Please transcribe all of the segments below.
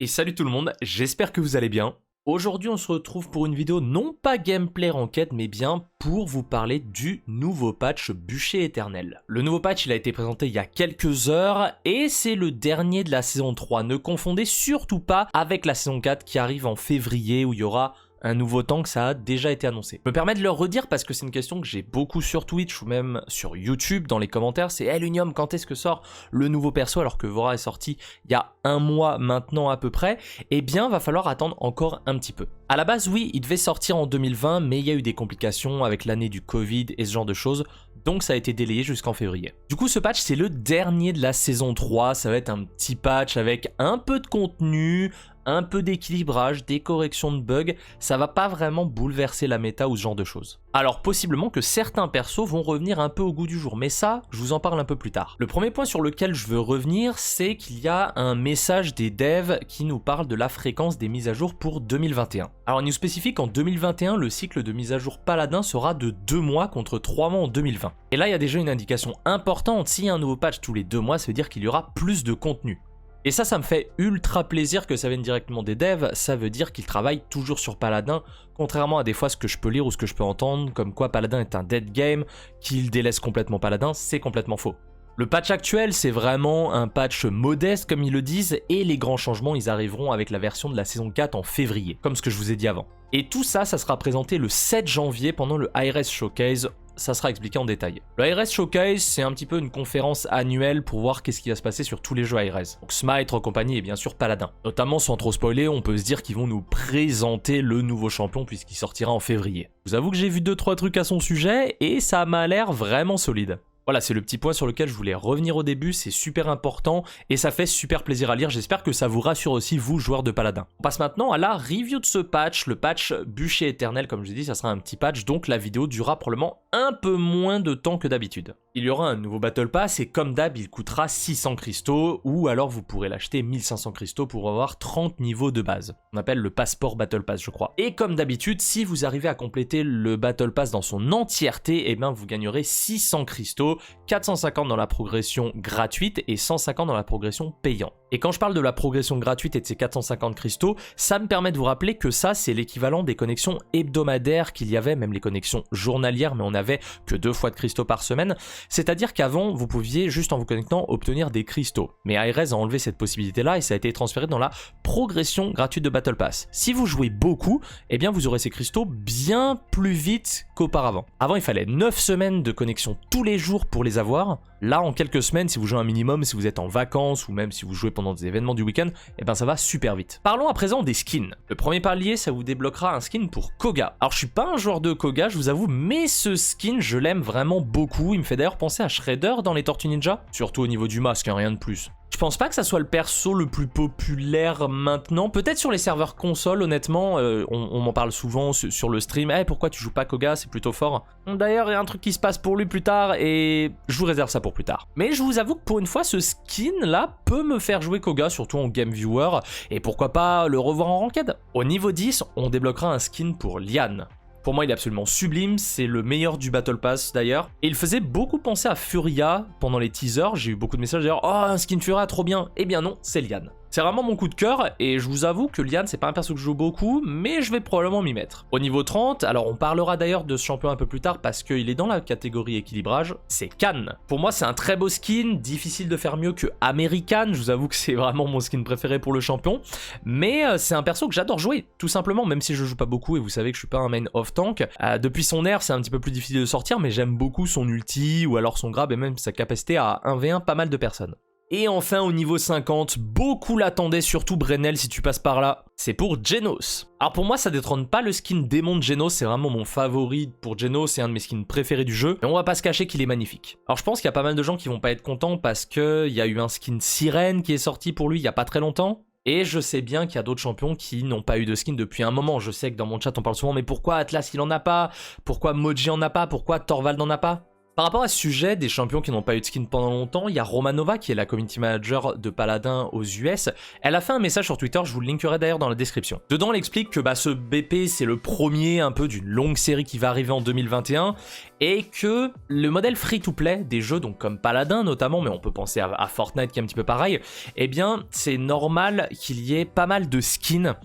Et salut tout le monde, j'espère que vous allez bien. Aujourd'hui on se retrouve pour une vidéo non pas gameplay ranked mais bien pour vous parler du nouveau patch Bûcher Éternel. Le nouveau patch il a été présenté il y a quelques heures et c'est le dernier de la saison 3. Ne confondez surtout pas avec la saison 4 qui arrive en février où il y aura un nouveau tank, ça a déjà été annoncé. Je me permets de le redire parce que c'est une question que j'ai beaucoup sur Twitch ou même sur YouTube dans les commentaires, c'est hey Lunium, quand est-ce que sort le nouveau perso alors que Vora est sorti il y a un mois maintenant à peu près? Eh bien va falloir attendre encore un petit peu. À la base oui, il devait sortir en 2020 mais il y a eu des complications avec l'année du Covid et ce genre de choses. Donc ça a été délayé jusqu'en février. Du coup ce patch c'est le dernier de la saison 3, ça va être un petit patch avec un peu de contenu, un peu d'équilibrage, des corrections de bugs, ça va pas vraiment bouleverser la méta ou ce genre de choses. Alors possiblement que certains persos vont revenir un peu au goût du jour, mais ça, je vous en parle un peu plus tard. Le premier point sur lequel je veux revenir, c'est qu'il y a un message des devs qui nous parle de la fréquence des mises à jour pour 2021. Alors il nous spécifie qu'en 2021, le cycle de mise à jour Paladin sera de 2 mois contre 3 mois en 2020. Et là, il y a déjà une indication importante, s'il y a un nouveau patch tous les 2 mois, ça veut dire qu'il y aura plus de contenu. Et ça me fait ultra plaisir que ça vienne directement des devs, ça veut dire qu'ils travaillent toujours sur Paladin, contrairement à des fois ce que je peux lire ou ce que je peux entendre, comme quoi Paladin est un dead game, qu'il délaisse complètement Paladin, c'est complètement faux. Le patch actuel, c'est vraiment un patch modeste comme ils le disent, et les grands changements, ils arriveront avec la version de la saison 4 en février, comme ce que je vous ai dit avant. Et tout ça, ça sera présenté le 7 janvier pendant le IRS Showcase, ça sera expliqué en détail. Le IRS Showcase, c'est un petit peu une conférence annuelle pour voir qu'est-ce qui va se passer sur tous les jeux IRS. Donc Smite, Rogue Company et bien sûr Paladin. Notamment, sans trop spoiler, on peut se dire qu'ils vont nous présenter le nouveau champion puisqu'il sortira en février. Je vous avoue que j'ai vu 2-3 trucs à son sujet et ça m'a l'air vraiment solide. Voilà, c'est le petit point sur lequel je voulais revenir au début, c'est super important et ça fait super plaisir à lire, j'espère que ça vous rassure aussi vous joueurs de Paladin. On passe maintenant à la review de ce patch, le patch Bûcher Éternel, comme je l'ai dit, ça sera un petit patch, donc la vidéo durera probablement un peu moins de temps que d'habitude. Il y aura un nouveau Battle Pass et comme d'hab, il coûtera 600 cristaux ou alors vous pourrez l'acheter 1500 cristaux pour avoir 30 niveaux de base. On appelle le passeport Battle Pass je crois. Et comme d'habitude, si vous arrivez à compléter le Battle Pass dans son entièreté, eh bien vous gagnerez 600 cristaux, 450 dans la progression gratuite et 150 dans la progression payante. Et quand je parle de la progression gratuite et de ces 450 cristaux, ça me permet de vous rappeler que ça c'est l'équivalent des connexions hebdomadaires qu'il y avait, même les connexions journalières, mais on n'avait que 2 fois de cristaux par semaine. C'est-à-dire qu'avant, vous pouviez, juste en vous connectant, obtenir des cristaux. Mais ARS a enlevé cette possibilité-là et ça a été transféré dans la progression gratuite de Battle Pass. Si vous jouez beaucoup, eh bien vous aurez ces cristaux bien plus vite qu'auparavant. Avant, il fallait 9 semaines de connexion tous les jours pour les avoir. Là, en quelques semaines, si vous jouez un minimum, si vous êtes en vacances ou même si vous jouez pendant des événements du week-end, eh ben ça va super vite. Parlons à présent des skins. Le premier palier, ça vous débloquera un skin pour Koga. Alors, je suis pas un joueur de Koga, je vous avoue, mais ce skin, je l'aime vraiment beaucoup. Il me fait d'ailleurs penser à Shredder dans les Tortues Ninja, surtout au niveau du masque, hein, rien de plus. Je pense pas que ça soit le perso le plus populaire maintenant, peut-être sur les serveurs console honnêtement, on m'en parle souvent sur le stream, hey, pourquoi tu joues pas Koga, c'est plutôt fort. D'ailleurs il y a un truc qui se passe pour lui plus tard et je vous réserve ça pour plus tard. Mais je vous avoue que pour une fois ce skin là peut me faire jouer Koga, surtout en game viewer, et pourquoi pas le revoir en ranked. Au niveau 10, on débloquera un skin pour Lian. Pour moi, il est absolument sublime, c'est le meilleur du Battle Pass d'ailleurs. Et il faisait beaucoup penser à Furia pendant les teasers, j'ai eu beaucoup de messages d'ailleurs, oh un skin Furia trop bien. Eh bien non, c'est Lian. C'est vraiment mon coup de cœur et je vous avoue que Lian c'est pas un perso que je joue beaucoup mais je vais probablement m'y mettre. Au niveau 30, alors on parlera d'ailleurs de ce champion un peu plus tard parce qu'il est dans la catégorie équilibrage, c'est Khan. Pour moi c'est un très beau skin, difficile de faire mieux que American, je vous avoue que c'est vraiment mon skin préféré pour le champion, mais c'est un perso que j'adore jouer, tout simplement, même si je joue pas beaucoup et vous savez que je suis pas un main off tank. Depuis son air c'est un petit peu plus difficile de sortir mais j'aime beaucoup son ulti ou alors son grab et même sa capacité à 1v1 pas mal de personnes. Et enfin au niveau 50, beaucoup l'attendaient, surtout Brenel si tu passes par là, c'est pour Genos. Alors pour moi ça détrône pas le skin démon de Genos, c'est vraiment mon favori pour Genos, c'est un de mes skins préférés du jeu, mais on va pas se cacher qu'il est magnifique. Alors je pense qu'il y a pas mal de gens qui vont pas être contents parce qu'il y a eu un skin sirène qui est sorti pour lui il y a pas très longtemps. Et je sais bien qu'il y a d'autres champions qui n'ont pas eu de skin depuis un moment. Je sais que dans mon chat on parle souvent, mais pourquoi Atlas il en a pas? Pourquoi Moji en a pas? Pourquoi Torvald en a pas? Par rapport à ce sujet, des champions qui n'ont pas eu de skin pendant longtemps, il y a Romanova qui est la community manager de Paladin aux US. Elle a fait un message sur Twitter, je vous le linkerai d'ailleurs dans la description. Dedans, elle explique que ce BP c'est le premier un peu d'une longue série qui va arriver en 2021 et que le modèle free-to-play des jeux, donc comme Paladin notamment, mais on peut penser à Fortnite qui est un petit peu pareil, eh bien c'est normal qu'il y ait pas mal de skins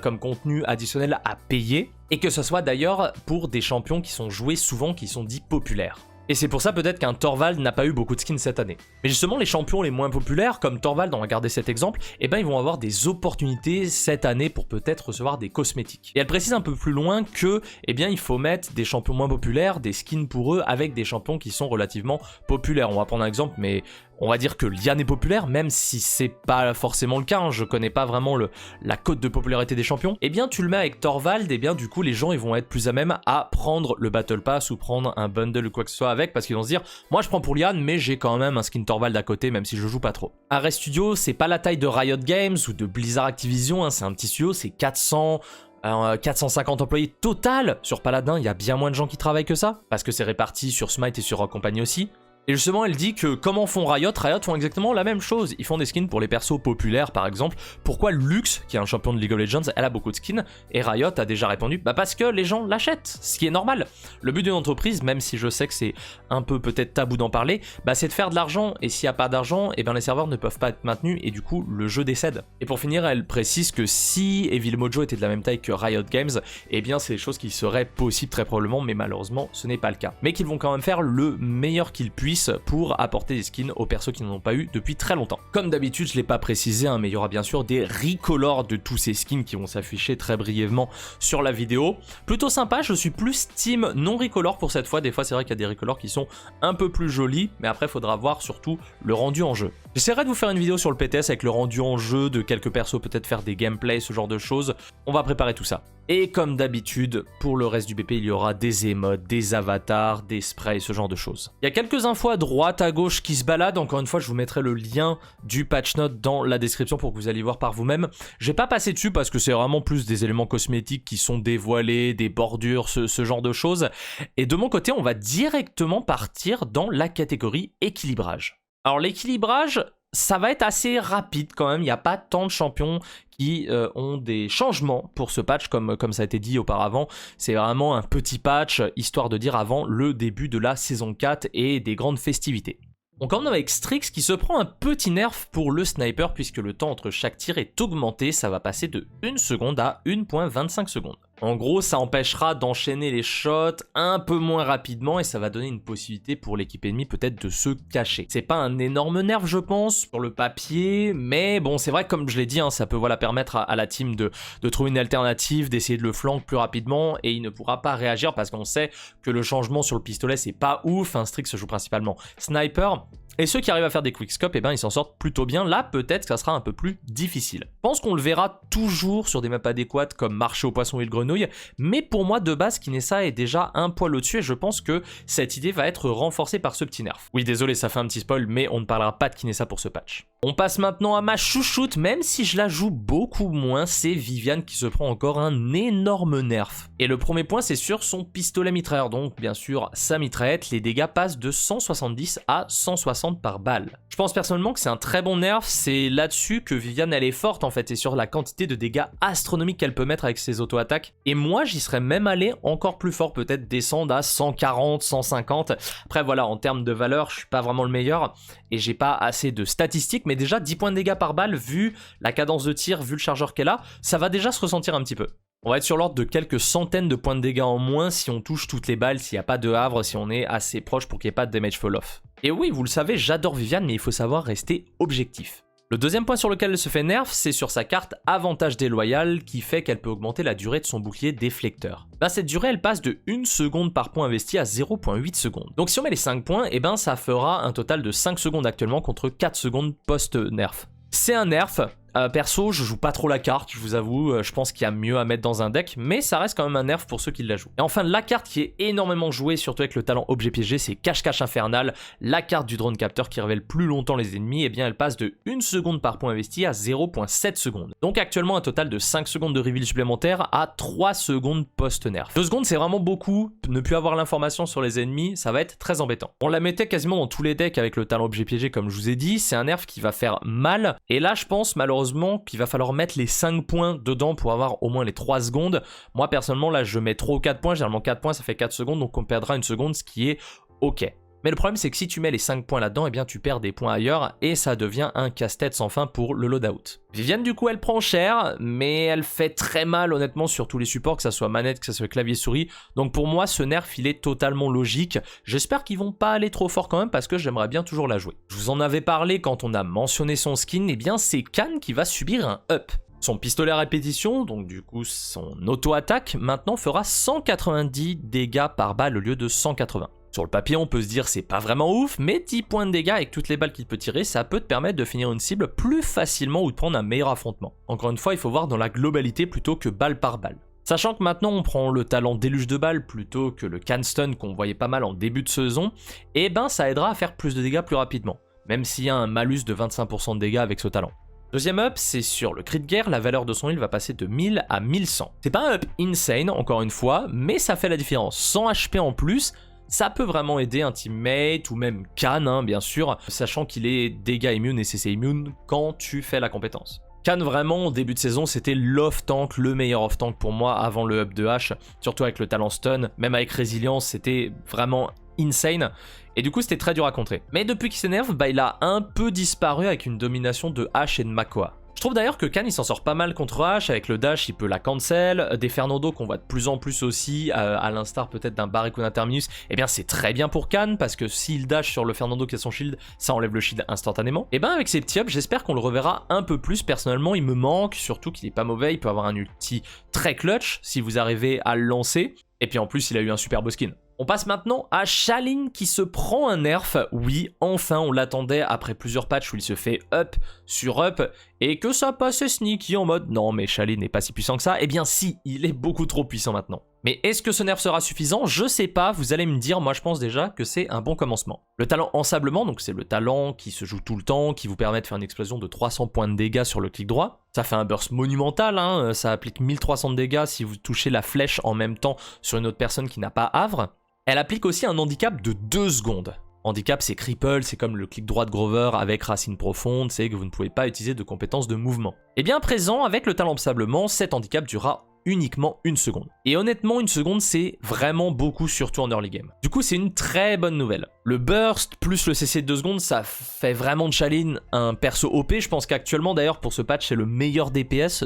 comme contenu additionnel à payer et que ce soit d'ailleurs pour des champions qui sont joués souvent, qui sont dits populaires. Et c'est pour ça peut-être qu'un Torvald n'a pas eu beaucoup de skins cette année. Mais justement, les champions les moins populaires, comme Torvald, on va garder cet exemple, eh ben ils vont avoir des opportunités cette année pour peut-être recevoir des cosmétiques. Et elle précise un peu plus loin que, eh bien, il faut mettre des champions moins populaires, des skins pour eux, avec des champions qui sont relativement populaires. On va prendre un exemple, mais on va dire que Liane est populaire, même si c'est pas forcément le cas, hein, je connais pas vraiment la cote de popularité des champions. Eh bien, tu le mets avec Torvald, et bien du coup, les gens ils vont être plus à même à prendre le Battle Pass ou prendre un bundle ou quoi que ce soit avec, parce qu'ils vont se dire, moi je prends pour Liane, mais j'ai quand même un skin Torvald à côté, même si je joue pas trop. Arrest Studio, c'est pas la taille de Riot Games ou de Blizzard Activision, hein, c'est un petit studio, c'est 450 employés total. Sur Paladin, il y a bien moins de gens qui travaillent que ça, parce que c'est réparti sur Smite et sur Rogue Company aussi. Et justement, elle dit que comment font Riot font exactement la même chose. Ils font des skins pour les persos populaires, par exemple. Pourquoi Lux, qui est un champion de League of Legends, elle a beaucoup de skins, et Riot a déjà répondu, parce que les gens l'achètent, ce qui est normal. Le but d'une entreprise, même si je sais que c'est un peu peut-être tabou d'en parler, c'est de faire de l'argent, et s'il n'y a pas d'argent, eh bien les serveurs ne peuvent pas être maintenus, et du coup, le jeu décède. Et pour finir, elle précise que si Evil Mojo était de la même taille que Riot Games, eh bien c'est des choses qui seraient possibles très probablement, mais malheureusement, ce n'est pas le cas. Mais qu'ils vont quand même faire le meilleur qu'ils puissent pour apporter des skins aux persos qui n'en ont pas eu depuis très longtemps. Comme d'habitude, je ne l'ai pas précisé, hein, mais il y aura bien sûr des recolors de tous ces skins qui vont s'afficher très brièvement sur la vidéo. Plutôt sympa, je suis plus team non recolor pour cette fois. Des fois, c'est vrai qu'il y a des recolors qui sont un peu plus jolis, mais après, il faudra voir surtout le rendu en jeu. J'essaierai de vous faire une vidéo sur le PTS avec le rendu en jeu de quelques persos, peut-être faire des gameplays, ce genre de choses. On va préparer tout ça. Et comme d'habitude, pour le reste du BP, il y aura des émotes, des avatars, des sprays, ce genre de choses. Il y a quelques infos à droite, à gauche qui se baladent. Encore une fois, je vous mettrai le lien du patch note dans la description pour que vous alliez voir par vous-même. Je vais pas passer dessus parce que c'est vraiment plus des éléments cosmétiques qui sont dévoilés, des bordures, ce genre de choses. Et de mon côté, on va directement partir dans la catégorie équilibrage. Alors l'équilibrage, ça va être assez rapide quand même, il n'y a pas tant de champions qui ont des changements pour ce patch comme ça a été dit auparavant. C'est vraiment un petit patch, histoire de dire avant le début de la saison 4 et des grandes festivités. On commence avec Strix qui se prend un petit nerf pour le sniper puisque le temps entre chaque tir est augmenté, ça va passer de 1 seconde à 1.25 secondes. En gros, ça empêchera d'enchaîner les shots un peu moins rapidement et ça va donner une possibilité pour l'équipe ennemie peut-être de se cacher. C'est pas un énorme nerf, je pense, sur le papier, mais bon, c'est vrai que comme je l'ai dit, hein, ça peut permettre à la team de trouver une alternative, d'essayer de le flank plus rapidement et il ne pourra pas réagir parce qu'on sait que le changement sur le pistolet, c'est pas ouf. Un Strix se joue principalement sniper. Et ceux qui arrivent à faire des quickscopes, eh ben, ils s'en sortent plutôt bien. Là, peut-être que ça sera un peu plus difficile. Je pense qu'on le verra toujours sur des maps adéquates comme marché au poisson et le grenouille. Mais pour moi, de base, Kinessa est déjà un poil au-dessus et je pense que cette idée va être renforcée par ce petit nerf. Oui, désolé, ça fait un petit spoil, mais on ne parlera pas de Kinessa pour ce patch. On passe maintenant à ma chouchoute, même si je la joue beaucoup moins, c'est Viviane qui se prend encore un énorme nerf. Et le premier point, c'est sur son pistolet mitrailleur, donc bien sûr sa mitraillette, les dégâts passent de 170 à 160 par balle. Je pense personnellement que c'est un très bon nerf, c'est là-dessus que Viviane elle est forte en fait, et sur la quantité de dégâts astronomiques qu'elle peut mettre avec ses auto-attaques. Et moi j'y serais même allé encore plus fort, peut-être descendre à 140, 150. Après voilà, en termes de valeur, je suis pas vraiment le meilleur, et j'ai pas assez de statistiques, mais déjà 10 points de dégâts par balle, vu la cadence de tir, vu le chargeur qu'elle a, ça va déjà se ressentir un petit peu. On va être sur l'ordre de quelques centaines de points de dégâts en moins si on touche toutes les balles, s'il n'y a pas de havre, si on est assez proche pour qu'il n'y ait pas de damage fall off. Et oui, vous le savez, j'adore Viviane, mais il faut savoir rester objectif. Le deuxième point sur lequel elle se fait nerf, c'est sur sa carte avantage déloyal qui fait qu'elle peut augmenter la durée de son bouclier déflecteur. Là, cette durée, elle passe de 1 seconde par point investi à 0.8 secondes. Donc si on met les 5 points, eh ben, ça fera un total de 5 secondes actuellement contre 4 secondes post-nerf. C'est un nerf, Perso, je joue pas trop la carte, je vous avoue, je pense qu'il y a mieux à mettre dans un deck, mais ça reste quand même un nerf pour ceux qui la jouent. Et enfin, la carte qui est énormément jouée, surtout avec le talent objet piégé, c'est Cache-Cache Infernal, la carte du drone capteur qui révèle plus longtemps les ennemis, et bien elle passe de 1 seconde par point investi à 0.7 secondes. Donc actuellement un total de 5 secondes de reveal supplémentaire à 3 secondes post-nerf. 2 secondes c'est vraiment beaucoup, ne plus avoir l'information sur les ennemis, ça va être très embêtant. On la mettait quasiment dans tous les decks avec le talent objet piégé comme je vous ai dit, c'est un nerf qui va faire mal, et là je pense malheureusement qu'il va falloir mettre les 5 points dedans pour avoir au moins les 3 secondes. Moi personnellement là je mets 3 ou 4 points, généralement 4 points ça fait 4 secondes donc on perdra 1 seconde ce qui est ok. Mais le problème c'est que si tu mets les 5 points là-dedans, eh bien tu perds des points ailleurs et ça devient un casse-tête sans fin pour le loadout. Viviane du coup elle prend cher, mais elle fait très mal honnêtement sur tous les supports, que ça soit manette, que ça soit clavier souris. Donc pour moi ce nerf il est totalement logique. J'espère qu'ils vont pas aller trop fort quand même parce que j'aimerais bien toujours la jouer. Je vous en avais parlé quand on a mentionné son skin, eh bien c'est Khan qui va subir un up. Son pistolet à répétition, donc du coup son auto-attaque, maintenant fera 190 dégâts par balle au lieu de 180. Sur le papier, on peut se dire c'est pas vraiment ouf, mais 10 points de dégâts avec toutes les balles qu'il peut tirer, ça peut te permettre de finir une cible plus facilement ou de prendre un meilleur affrontement. Encore une fois, il faut voir dans la globalité plutôt que balle par balle. Sachant que maintenant on prend le talent déluge de balles plutôt que le can stun qu'on voyait pas mal en début de saison, et ben ça aidera à faire plus de dégâts plus rapidement, même s'il y a un malus de 25% de dégâts avec ce talent. Deuxième up, c'est sur le crit de guerre, la valeur de son heal va passer de 1000 à 1100. C'est pas un up insane, encore une fois, mais ça fait la différence. 100 HP en plus, ça peut vraiment aider un teammate ou même Khan, hein, bien sûr, sachant qu'il est dégâts immune et CC immune quand tu fais la compétence. Khan vraiment au début de saison c'était l'off-tank, le meilleur off-tank pour moi avant le up de H, surtout avec le talent stun, même avec résilience c'était vraiment insane. Et du coup c'était très dur à contrer. Mais depuis qu'il s'énerve, bah, il a un peu disparu avec une domination de H et de Makoa. Je trouve d'ailleurs que Khan il s'en sort pas mal contre H, avec le dash il peut la cancel, des Fernando qu'on voit de plus en plus aussi, à l'instar peut-être d'un Barrick ou d'un Terminus, et bien c'est très bien pour Khan parce que s'il dash sur le Fernando qui a son shield, ça enlève le shield instantanément. Et ben avec ces petits ups j'espère qu'on le reverra un peu plus, personnellement il me manque, surtout qu'il est pas mauvais, il peut avoir un ulti très clutch si vous arrivez à le lancer, et puis en plus il a eu un super beau skin. On passe maintenant à Sha-Lin qui se prend un nerf. Oui, enfin, on l'attendait après plusieurs patchs où il se fait up sur up et que ça passait sneaky en mode non mais Sha-Lin n'est pas si puissant que ça. Eh bien si, il est beaucoup trop puissant maintenant. Mais est-ce que ce nerf sera suffisant? Je sais pas, vous allez me dire, moi je pense déjà que c'est un bon commencement. Le talent ensablement, donc c'est le talent qui se joue tout le temps, qui vous permet de faire une explosion de 300 points de dégâts sur le clic droit. Ça fait un burst monumental, hein, ça applique 1300 de dégâts si vous touchez la flèche en même temps sur une autre personne qui n'a pas Havre. Elle applique aussi un handicap de 2 secondes. Handicap c'est cripple, c'est comme le clic droit de Grover avec racine profonde, c'est que vous ne pouvez pas utiliser de compétences de mouvement. Et bien à présent, avec le talent ensablement, cet handicap durera uniquement 1 seconde. Et honnêtement, 1 seconde, c'est vraiment beaucoup, surtout en early game. Du coup, c'est une très bonne nouvelle. Le burst plus le CC de 2 secondes, ça fait vraiment de Sha-Lin un perso OP. Je pense qu'actuellement, d'ailleurs, pour ce patch, c'est le meilleur DPS,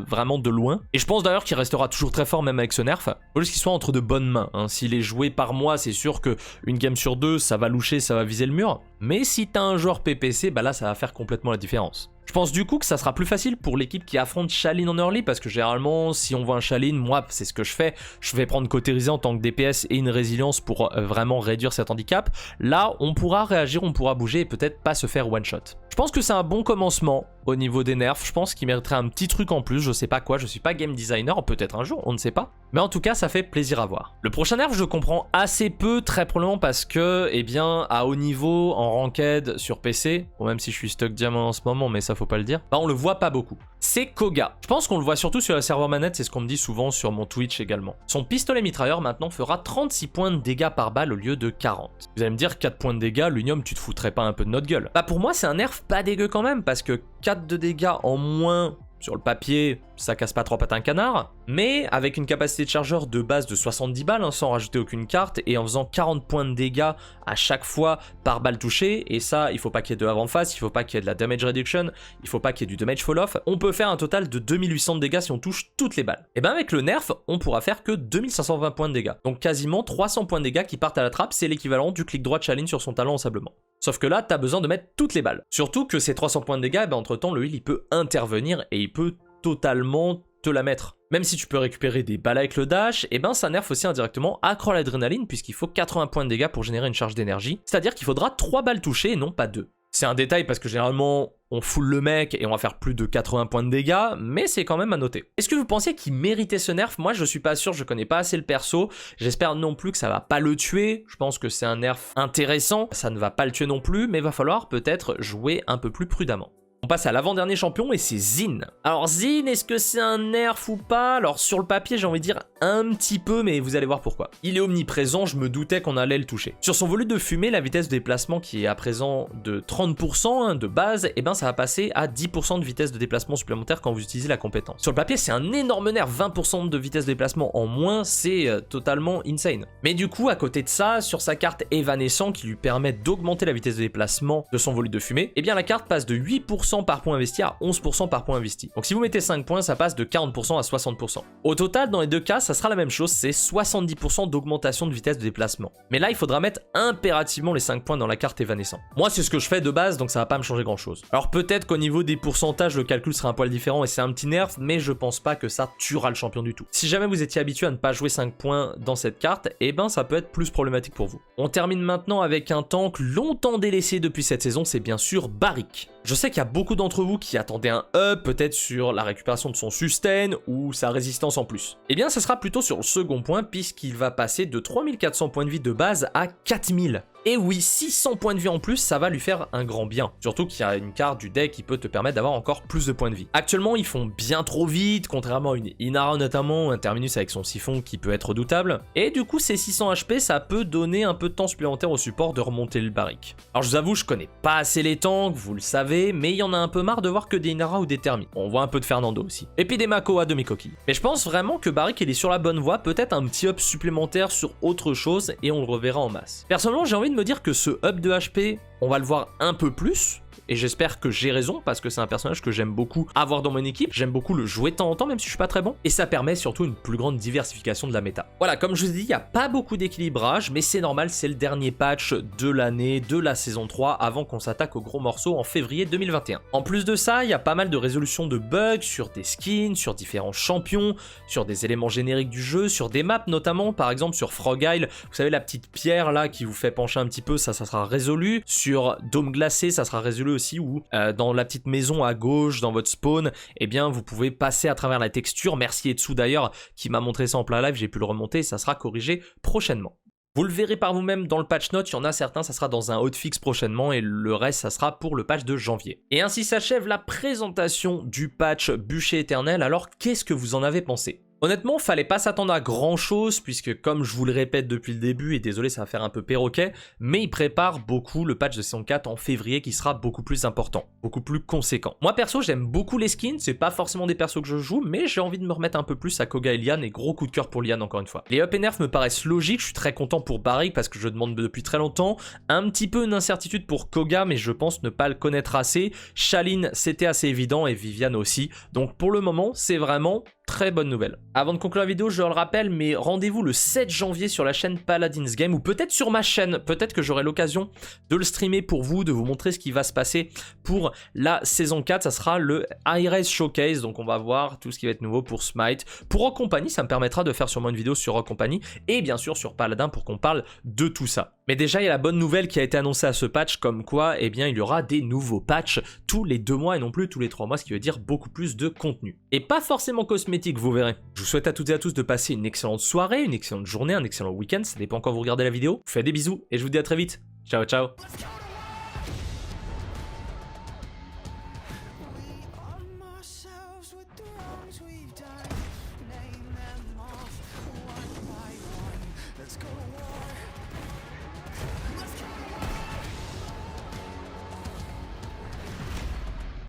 vraiment de loin. Et je pense d'ailleurs qu'il restera toujours très fort, même avec ce nerf. Il faut juste qu'il soit entre de bonnes mains. Hein. S'il est joué par moi, c'est sûr qu'une game sur 2, ça va loucher, ça va viser le mur. Mais si t'as un joueur PPC, bah là, ça va faire complètement la différence. Je pense du coup que ça sera plus facile pour l'équipe qui affronte Sha-Lin en early parce que généralement si on voit un Sha-Lin, moi c'est ce que je vais prendre Cauterizé en tant que DPS et une résilience pour vraiment réduire cet handicap. Là on pourra réagir, on pourra bouger et peut-être pas se faire one shot. Je pense que c'est un bon commencement au niveau des nerfs, je pense qu'il mériterait un petit truc en plus, je sais pas quoi, je suis pas game designer, peut-être un jour, on ne sait pas. Mais en tout cas ça fait plaisir à voir. Le prochain nerf je comprends assez peu, très probablement parce que, eh bien, à haut niveau, en ranked sur PC, bon même si je suis stock diamant en ce moment, mais ça faut pas le dire, bah on le voit pas beaucoup. C'est Koga. Je pense qu'on le voit surtout sur la serveur manette, c'est ce qu'on me dit souvent sur mon Twitch également. Son pistolet mitrailleur maintenant fera 36 points de dégâts par balle au lieu de 40. Vous allez me dire 4 points de dégâts, l'unium tu te foutrais pas un peu de notre gueule? Bah pour moi c'est un nerf pas dégueu quand même, parce que 4 de dégâts en moins sur le papier, ça casse pas 3 pattes à un canard, mais avec une capacité de chargeur de base de 70 balles, hein, sans rajouter aucune carte, et en faisant 40 points de dégâts à chaque fois par balle touchée, et ça, il faut pas qu'il y ait de avant-face, il faut pas qu'il y ait de la damage reduction, il faut pas qu'il y ait du damage fall-off, on peut faire un total de 2800 de dégâts si on touche toutes les balles. Et ben avec le nerf, on pourra faire que 2520 points de dégâts, donc quasiment 300 points de dégâts qui partent à la trappe, c'est l'équivalent du clic droit de Sha-Lin sur son talent ensablement. Sauf que là, t'as besoin de mettre toutes les balles. Surtout que ces 300 points de dégâts, ben entre temps, le heal il peut intervenir et il peut totalement te la mettre. Même si tu peux récupérer des balles avec le dash, et ben ça nerf aussi indirectement accro à l'adrénaline puisqu'il faut 80 points de dégâts pour générer une charge d'énergie. C'est-à-dire qu'il faudra 3 balles touchées et non pas 2. C'est un détail parce que généralement on full le mec et on va faire plus de 80 points de dégâts, mais c'est quand même à noter. Est-ce que vous pensez qu'il méritait ce nerf? Moi je suis pas sûr, je connais pas assez le perso. J'espère non plus que ça va pas le tuer. Je pense que c'est un nerf intéressant. Ça ne va pas le tuer non plus, mais va falloir peut-être jouer un peu plus prudemment. On passe à l'avant-dernier champion et c'est Xin. Alors Xin, est-ce que c'est un nerf ou pas? Alors sur le papier j'ai envie de dire un petit peu, mais vous allez voir pourquoi. Il est omniprésent, je me doutais qu'on allait le toucher. Sur son volume de fumée, la vitesse de déplacement qui est à présent de 30% de base, et ben ça va passer à 10% de vitesse de déplacement supplémentaire quand vous utilisez la compétence. Sur le papier c'est un énorme nerf, 20% de vitesse de déplacement en moins, c'est totalement insane. Mais du coup à côté de ça, sur sa carte évanescent qui lui permet d'augmenter la vitesse de déplacement de son volume de fumée, et bien la carte passe de 8% par point investi à 11% par point investi. Donc si vous mettez 5 points, ça passe de 40% à 60%. Au total, dans les deux cas, ça sera la même chose, c'est 70% d'augmentation de vitesse de déplacement. Mais là, il faudra mettre impérativement les 5 points dans la carte évanescent. Moi, c'est ce que je fais de base, donc ça va pas me changer grand chose. Alors peut-être qu'au niveau des pourcentages, le calcul sera un poil différent et c'est un petit nerf, mais je pense pas que ça tuera le champion du tout. Si jamais vous étiez habitué à ne pas jouer 5 points dans cette carte, eh ben ça peut être plus problématique pour vous. On termine maintenant avec un tank longtemps délaissé depuis cette saison, c'est bien sûr Barik. Je sais qu'il y a beaucoup d'entre vous qui attendaient un up, peut-être sur la récupération de son sustain ou sa résistance en plus. Eh bien, ça sera plutôt sur le second point, puisqu'il va passer de 3400 points de vie de base à 4000. Et oui, 600 points de vie en plus, ça va lui faire un grand bien. Surtout qu'il y a une carte du deck qui peut te permettre d'avoir encore plus de points de vie. Actuellement, ils font bien trop vite, contrairement à une Inara notamment, un Terminus avec son siphon qui peut être redoutable. Et du coup, ces 600 HP, ça peut donner un peu de temps supplémentaire au support de remonter le Barik. Alors je vous avoue, je connais pas assez les tanks, vous le savez, mais il y en a un peu marre de voir que des Inara ou des Termi. On voit un peu de Fernando aussi. Et puis des Makoa de mes coquilles. Mais je pense vraiment que Barik, il est sur la bonne voie, peut-être un petit up supplémentaire sur autre chose, et on le reverra en masse. Personnellement, j'ai envie de me dire que ce up de HP, on va le voir un peu plus, et j'espère que j'ai raison, parce que c'est un personnage que j'aime beaucoup avoir dans mon équipe, j'aime beaucoup le jouer de temps en temps, même si je suis pas très bon, et ça permet surtout une plus grande diversification de la méta. Voilà, comme je vous ai dit, il n'y a pas beaucoup d'équilibrage, mais c'est normal, c'est le dernier patch de l'année, de la saison 3, avant qu'on s'attaque aux gros morceaux en février 2021. En plus de ça, il y a pas mal de résolutions de bugs sur des skins, sur différents champions, sur des éléments génériques du jeu, sur des maps notamment, par exemple sur Frog Isle, vous savez la petite pierre là qui vous fait pencher un petit peu, ça sera résolu. Sur Dôme Glacé, ça sera résolu aussi, où dans la petite maison à gauche, dans votre spawn, eh bien vous pouvez passer à travers la texture. Merci Etsu d'ailleurs qui m'a montré ça en plein live, j'ai pu le remonter, ça sera corrigé prochainement. Vous le verrez par vous-même dans le patch note, il y en a certains, ça sera dans un hotfix prochainement et le reste, ça sera pour le patch de janvier. Et ainsi s'achève la présentation du patch Bûcher Éternel. Alors qu'est-ce que vous en avez pensé ? Honnêtement, fallait pas s'attendre à grand chose, puisque comme je vous le répète depuis le début, et désolé ça va faire un peu perroquet, mais il prépare beaucoup le patch de saison 4 en février qui sera beaucoup plus important, beaucoup plus conséquent. Moi perso j'aime beaucoup les skins, c'est pas forcément des persos que je joue, mais j'ai envie de me remettre un peu plus à Koga et Lian, et gros coup de cœur pour Lian encore une fois. Les up et nerfs me paraissent logiques, je suis très content pour Barik parce que je demande depuis très longtemps, un petit peu une incertitude pour Koga, mais je pense ne pas le connaître assez. Shaline c'était assez évident et Viviane aussi, donc pour le moment c'est vraiment très bonne nouvelle. Avant de conclure la vidéo, je le rappelle, mais rendez-vous le 7 janvier sur la chaîne Paladins Game, ou peut-être sur ma chaîne, peut-être que j'aurai l'occasion de le streamer pour vous, de vous montrer ce qui va se passer pour la saison 4, ça sera le Hi-Res Showcase, donc on va voir tout ce qui va être nouveau pour Smite. Pour Rock Company, ça me permettra de faire sûrement une vidéo sur Rock Company, et bien sûr sur Paladin pour qu'on parle de tout ça. Mais déjà, il y a la bonne nouvelle qui a été annoncée à ce patch, comme quoi, eh bien, il y aura des nouveaux patchs tous les 2 mois et non plus tous les 3 mois, ce qui veut dire beaucoup plus de contenu. Et pas forcément cosmétique, vous verrez. Je vous souhaite à toutes et à tous de passer une excellente soirée, une excellente journée, un excellent week-end, ça dépend quand vous regardez la vidéo. Je vous fais des bisous et je vous dis à très vite. Ciao, ciao.